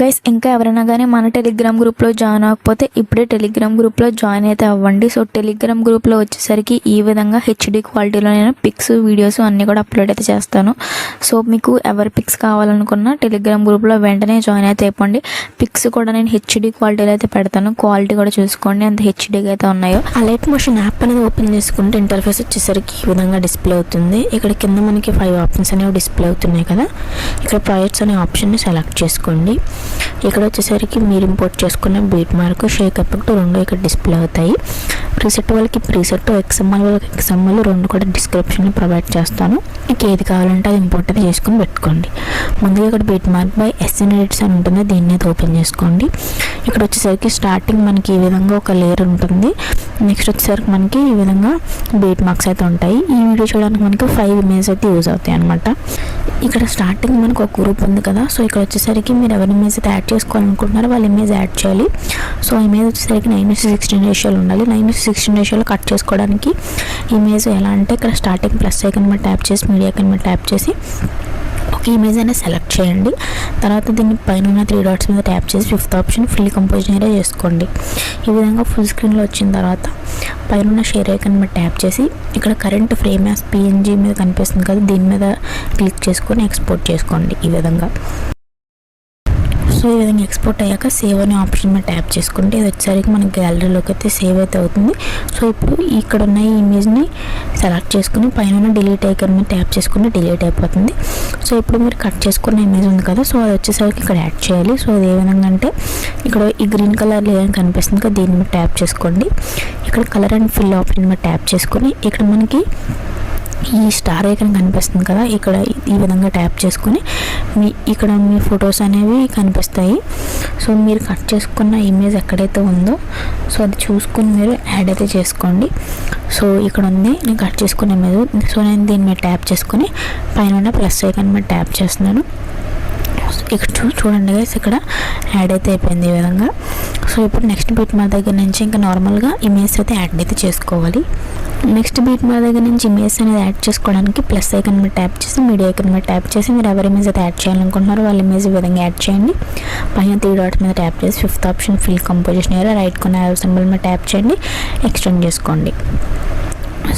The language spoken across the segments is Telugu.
గైస్ ఇంకా ఎవరైనా కానీ మన టెలిగ్రామ్ గ్రూప్లో జాయిన్ అవ్వకపోతే ఇప్పుడే టెలిగ్రామ్ గ్రూప్లో జాయిన్ అయితే అవ్వండి. సో టెలిగ్రామ్ గ్రూప్లో వచ్చేసరికి ఈ విధంగా హెచ్డి క్వాలిటీలో నేను పిక్స్ వీడియోస్ అన్నీ కూడా అప్లోడ్ అయితే చేస్తాను. సో మీకు ఎవరి పిక్స్ కావాలనుకున్నా టెలిగ్రామ్ గ్రూప్లో వెంటనే జాయిన్ అయితే అయిపోండి. పిక్స్ కూడా నేను హెచ్డి క్వాలిటీలో అయితే పెడతాను. క్వాలిటీ కూడా చూసుకోండి ఎంత హెచ్డీగా అయితే ఉన్నాయో. ఆ లైట్ మోషన్ యాప్ అనేది ఓపెన్ చేసుకుంటే ఇంటర్ఫేస్ వచ్చేసరికి ఈ విధంగా డిస్ప్లే అవుతుంది. ఇక్కడ కింద మనకి 5 ఆప్షన్స్ అనేవి డిస్ప్లే అవుతున్నాయి కదా. ఇక్కడ ప్రాజెక్ట్స్ అనే ఆప్షన్ని సెలెక్ట్ చేసుకోండి. ఇక్కడ వచ్చేసరికి మీరు ఇంపోర్ట్ చేసుకున్న బీట్ మార్క్, షేక్ ఎఫెక్ట్ రెండు ఇక్కడ డిస్ప్లే అవుతాయి. ప్రీసెట్ వాళ్ళకి ప్రీసెట్, ఎక్స్ఎంఎల్ వాళ్ళకి ఎక్స్ఎంఎల్ రెండు కూడా డిస్క్రిప్షన్లో ప్రొవైడ్ చేస్తాను. మీకు ఏది కావాలంటే అది ఇంపోర్ట్ అయితే చేసుకుని పెట్టుకోండి. ముందుగా ఇక్కడ beat mark by SN edits అని ఉంటుంది, దీన్ని అయితే ఓపెన్ చేసుకోండి. ఇక్కడ వచ్చేసరికి స్టార్టింగ్ మనకి ఈ విధంగా ఒక లేయర్ ఉంటుంది. నెక్స్ట్ వచ్చేసరికి మనకి ఈ విధంగా బీట్ మార్క్స్ అయితే ఉంటాయి. ఈ వీడియో చూడడానికి మనకి 5 ఇమేజెస్ అయితే యూజ్ అవుతాయి అనమాట. ఇక్కడ స్టార్టింగ్ మనకు ఒక గ్రూప్ ఉంది కదా. సో ఇక్కడ వచ్చేసరికి మీరు ఎవరి ఇమేజ్ అయితే యాడ్ చేసుకోవాలనుకుంటున్నారో వాళ్ళ ఇమేజ్ యాడ్ చేయాలి. సో ఇమేజ్ వచ్చేసరికి 9:16 రేషియోలో ఉండాలి. 9:16 రేషియోలో కట్ చేసుకోవడానికి ఇమేజ్ ఎలా అంటే ఇక్కడ స్టార్టింగ్ ప్లస్ ఐకాన్ మీద ట్యాప్ చేసి మీడియా ఐకాన్ మీద ట్యాప్ చేసి ఒక ఇమేజ్ అనేది సెలెక్ట్ చేయండి. తర్వాత దీన్ని పైన ఉన్న 3 డాట్స్ మీద ట్యాప్ చేసి 5th option full composition area చేసుకోండి. ఈ విధంగా ఫుల్ స్క్రీన్లో వచ్చిన తర్వాత పైన ఉన్న షేర్ ఐకాన్ మీద ట్యాప్ చేసి ఇక్కడ కరెంట్ ఫ్రేమ్ యాస్ పిఎన్జీ మీద కనిపిస్తుంది కదా, దీని మీద క్లిక్ చేసుకొని ఎక్స్పోర్ట్ చేసుకోండి ఈ విధంగా. సో ఈ విధంగా ఎక్స్పోర్ట్ అయ్యాక సేవ్ అనే ఆప్షన్ మీద ట్యాప్ చేసుకుంటే ఇది వచ్చేసరికి మన గ్యాలరీలోకి అయితే సేవ్ అయితే అవుతుంది. సో ఇప్పుడు ఇక్కడ ఉన్న ఈ ఇమేజ్ని సెలెక్ట్ చేసుకుని పైన డిలీట్ ఐకాన్ మీద ట్యాప్ చేసుకుంటే డిలీట్ అయిపోతుంది. సో ఇప్పుడు మీరు కట్ చేసుకున్న ఇమేజ్ ఉంది కదా, సో అది వచ్చేసరికి ఇక్కడ యాడ్ చేయాలి. సో అది ఏ విధంగా అంటే ఇక్కడ ఈ గ్రీన్ కలర్ లేయర్ కనిపిస్తుంది కదా, దీని మీద ట్యాప్ చేసుకోండి. ఇక్కడ కలర్ అండ్ ఫిల్ ఆప్షన్ మీద ట్యాప్ చేసుకొని ఇక్కడ మనకి ఈ స్టార్ ఐకాన్ కనిపిస్తుంది కదా, ఇక్కడ ఈ విధంగా ట్యాప్ చేసుకొని ఇక్కడ మీ ఫొటోస్ అనేవి కనిపిస్తాయి. సో మీరు కట్ చేసుకున్న ఇమేజ్ ఎక్కడైతే ఉందో సో అది చూసుకొని మీరు యాడ్ అయితే చేసుకోండి. సో ఇక్కడ ఉంది నేను కట్ చేసుకున్న ఇమేజ్. సో నేను దీని మీద ట్యాప్ చేసుకొని పైన ప్లస్ ఐకాన్ మీద ట్యాప్ చేస్తున్నాను. ఇక్కడ చూడండి గైస్, ఇక్కడ యాడ్ అయితే అయిపోయింది ఈ విధంగా. సో ఇప్పుడు నెక్స్ట్ బీట్ మా దగ్గర నుంచి ఇంకా నార్మల్గా ఇమేజ్ అయితే యాడ్ అయితే చేసుకోవాలి. నెక్స్ట్ బీట్ మా దగ్గర నుంచి ఇమేజ్ అనేది యాడ్ చేసుకోవడానికి ప్లస్ ఐకాన్ మీద ట్యాప్ చేసి మీడియా ఐకాన్ మీద ట్యాప్ చేసి మీరు ఎవరి ఇమేజ్ అయితే యాడ్ చేయాలనుకుంటున్నారో వాళ్ళ ఇమేజ్ ఈ విధంగా యాడ్ చేయండి. పైన 3 డాట్స్ మీద ట్యాప్ చేసి 5th option fill composition area right కొన్న యారో సింబల్ మీద ట్యాప్ చేయండి, ఎక్స్టెండ్ చేసుకోండి.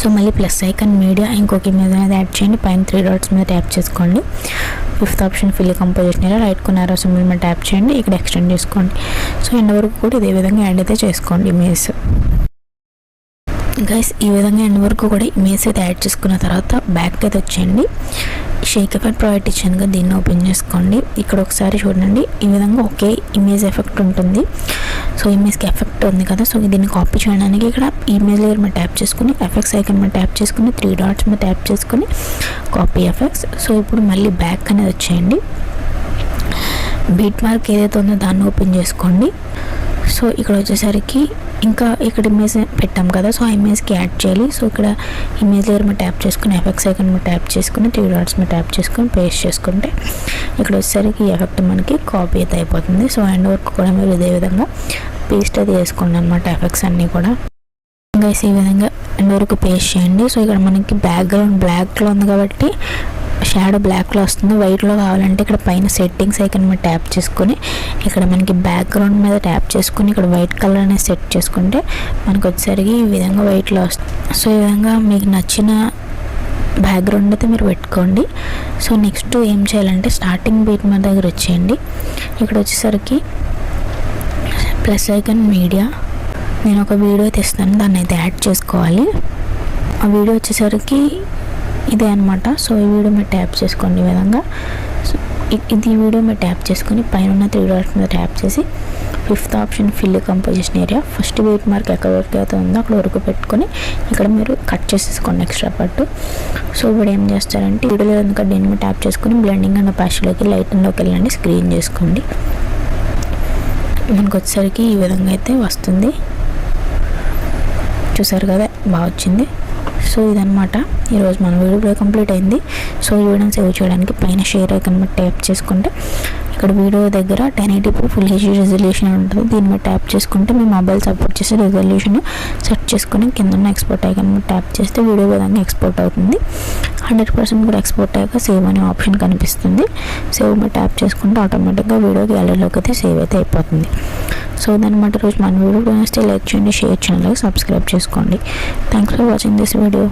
సో మళ్ళీ ప్లస్ ఐకాన్ మీడియా ఇంకొక ఇమేజ్ అనేది యాడ్ చేయండి. పైన 3 డాట్స్ మీద ట్యాప్ చేసుకోండి. 5th option fill composition area right కొన్న యారో సింబల్ మీద ట్యాప్ చేయండి, ఇక్కడ ఎక్స్టెండ్ చేసుకోండి. సో ఎండ్ వరకు కూడా ఇదే విధంగా యాడ్ అయితే చేసుకోండి ఇమేజ్. గైస్ ఈ విధంగా ఎండ్ వరకు కూడా ఇమేజ్ అయితే యాడ్ చేసుకున్న తర్వాత బ్యాక్ అయితే వచ్చేయండి. షేక్ ఎఫెక్ట్ ప్రొవైడ్ ఇచ్చాను కదా, దీన్ని ఓపెన్ చేసుకోండి. ఇక్కడ ఒకసారి చూడండి ఈ విధంగా ఒకే ఇమేజ్ ఎఫెక్ట్ ఉంటుంది. సో ఇమేజ్కి ఎఫెక్ట్ ఉంది కదా, సో దీన్ని కాపీ చేయడానికి ఇక్కడ ఇమేజ్ లేయర్ మీద ట్యాప్ చేసుకుని ఎఫెక్ట్స్ ఐకాన్ మీద ట్యాప్ చేసుకుని 3 డాట్స్ మీద ట్యాప్ చేసుకుని కాపీ ఎఫెక్ట్స్. సో ఇప్పుడు మళ్ళీ బ్యాక్ అనేది వచ్చేయండి. బీట్ మార్క్ ఏదైతే ఉందో దాన్ని ఓపెన్ చేసుకోండి. సో ఇక్కడ వచ్చేసరికి ఇంకా ఇక్కడ ఇమేజ్ పెట్టాం కదా, సో ఆ ఇమేజ్కి యాడ్ చేయాలి. సో ఇక్కడ ఇమేజ్ లేయర్ మీద ట్యాప్ చేసుకుని ఎఫెక్ట్స్ ఐకాన్ మీద ట్యాప్ చేసుకుని 3 డాట్స్ మీద ట్యాప్ చేసుకుని పేస్ట్ చేసుకుంటే ఇక్కడ వచ్చేసరికి ఈ ఎఫెక్ట్ మనకి కాపీ అయితే అయిపోతుంది. సో ఎండ్ వరకు కూడా మీరు ఇదే విధంగా పేస్ట్ అయితే చేసుకోండి అనమాట ఎఫెక్ట్స్ అన్నీ కూడా. గైస్ ఈ విధంగా ఎండ్ వరకు పేస్ట్ చేయండి. సో ఇక్కడ మనకి బ్యాక్గ్రౌండ్ బ్లాక్లో ఉంది కాబట్టి షాడో బ్లాక్లో వస్తుంది. వైట్లో కావాలంటే ఇక్కడ పైన సెట్టింగ్స్ ఐకాన్ మీద ట్యాప్ చేసుకొని ఇక్కడ మనకి బ్యాక్గ్రౌండ్ మీద ట్యాప్ చేసుకుని ఇక్కడ వైట్ కలర్ అనేది సెట్ చేసుకుంటే మనకు వచ్చేసరికి ఈ విధంగా వైట్లో వస్తుంది. సో ఈ విధంగా మీకు నచ్చిన బ్యాక్గ్రౌండ్ అయితే మీరు పెట్టుకోండి. సో నెక్స్ట్ ఏం చేయాలంటే స్టార్టింగ్ బీట్ మీద దగ్గర వచ్చేయండి. ఇక్కడ వచ్చేసరికి ప్లస్ ఐకాన్ మీడియా, నేను ఒక వీడియో అయితే ఇస్తాను, దాన్ని అయితే యాడ్ చేసుకోవాలి. ఆ వీడియో వచ్చేసరికి ఇదే అనమాట. సో ఈ వీడియో మీద ట్యాప్ చేసుకోండి ఈ విధంగా. సో ఇది వీడియో మీద ట్యాప్ చేసుకొని పైన ఉన్న 3 డాట్స్ మీద ట్యాప్ చేసి 5th option fill composition area first beat mark ఎక్కడ వరకు అయితే ఉందో అక్కడ వరకు పెట్టుకొని ఇక్కడ మీరు కట్ చేసేసుకోండి ఎక్స్ట్రా పార్ట్. సో ఇప్పుడు ఏం చేస్తారంటే వీడియోలో ఎందుకంటే దీని మీద ట్యాప్ చేసుకొని బ్లెండింగ్ అండ్ ఒపాసిటీలోకి లైటింగ్లోకి వెళ్ళండి, స్క్రీన్ చేసుకోండి. మనకు వచ్చేసరికి ఈ విధంగా అయితే వస్తుంది. చూసారు కదా, బాగా వచ్చింది. సో ఇదనమాట ఈరోజు మన వీడియో కంప్లీట్ అయింది. సో ఈ వీడియోని సేవ్ చేయడానికి పైన షేర్ ఐకాన్ మీద ట్యాప్ చేసుకుంటే ఇక్కడ వీడియో దగ్గర 1080p ఫుల్ హెచ్డీ రెజల్యూషన్ ఉంటుంది. దీని మీద ట్యాప్ చేసుకుంటే మీ మొబైల్ సపోర్ట్ చేసే రెజల్యూషన్ సెట్ చేసుకుని కింద ఉన్న ఎక్స్పోర్ట్ ఐకాన్ మీద ట్యాప్ చేస్తే వీడియో విధంగా ఎక్స్పోర్ట్ అవుతుంది. 100% కూడా ఎక్స్పోర్ట్ అయ్యాక సేవ్ అనే ఆప్షన్ కనిపిస్తుంది. సేవ్ మీద ట్యాప్ చేసుకుంటే ఆటోమేటిక్గా వీడియో గ్యాలరీలోకి అయితే సేవ్ అయితే అయిపోతుంది. సో దానమాట రోజు మన వీడియో నచ్చితే లైక్ చేయండి, షేర్ చేయండి, సబ్స్క్రైబ్ చేసుకోండి. Thanks for watching this video.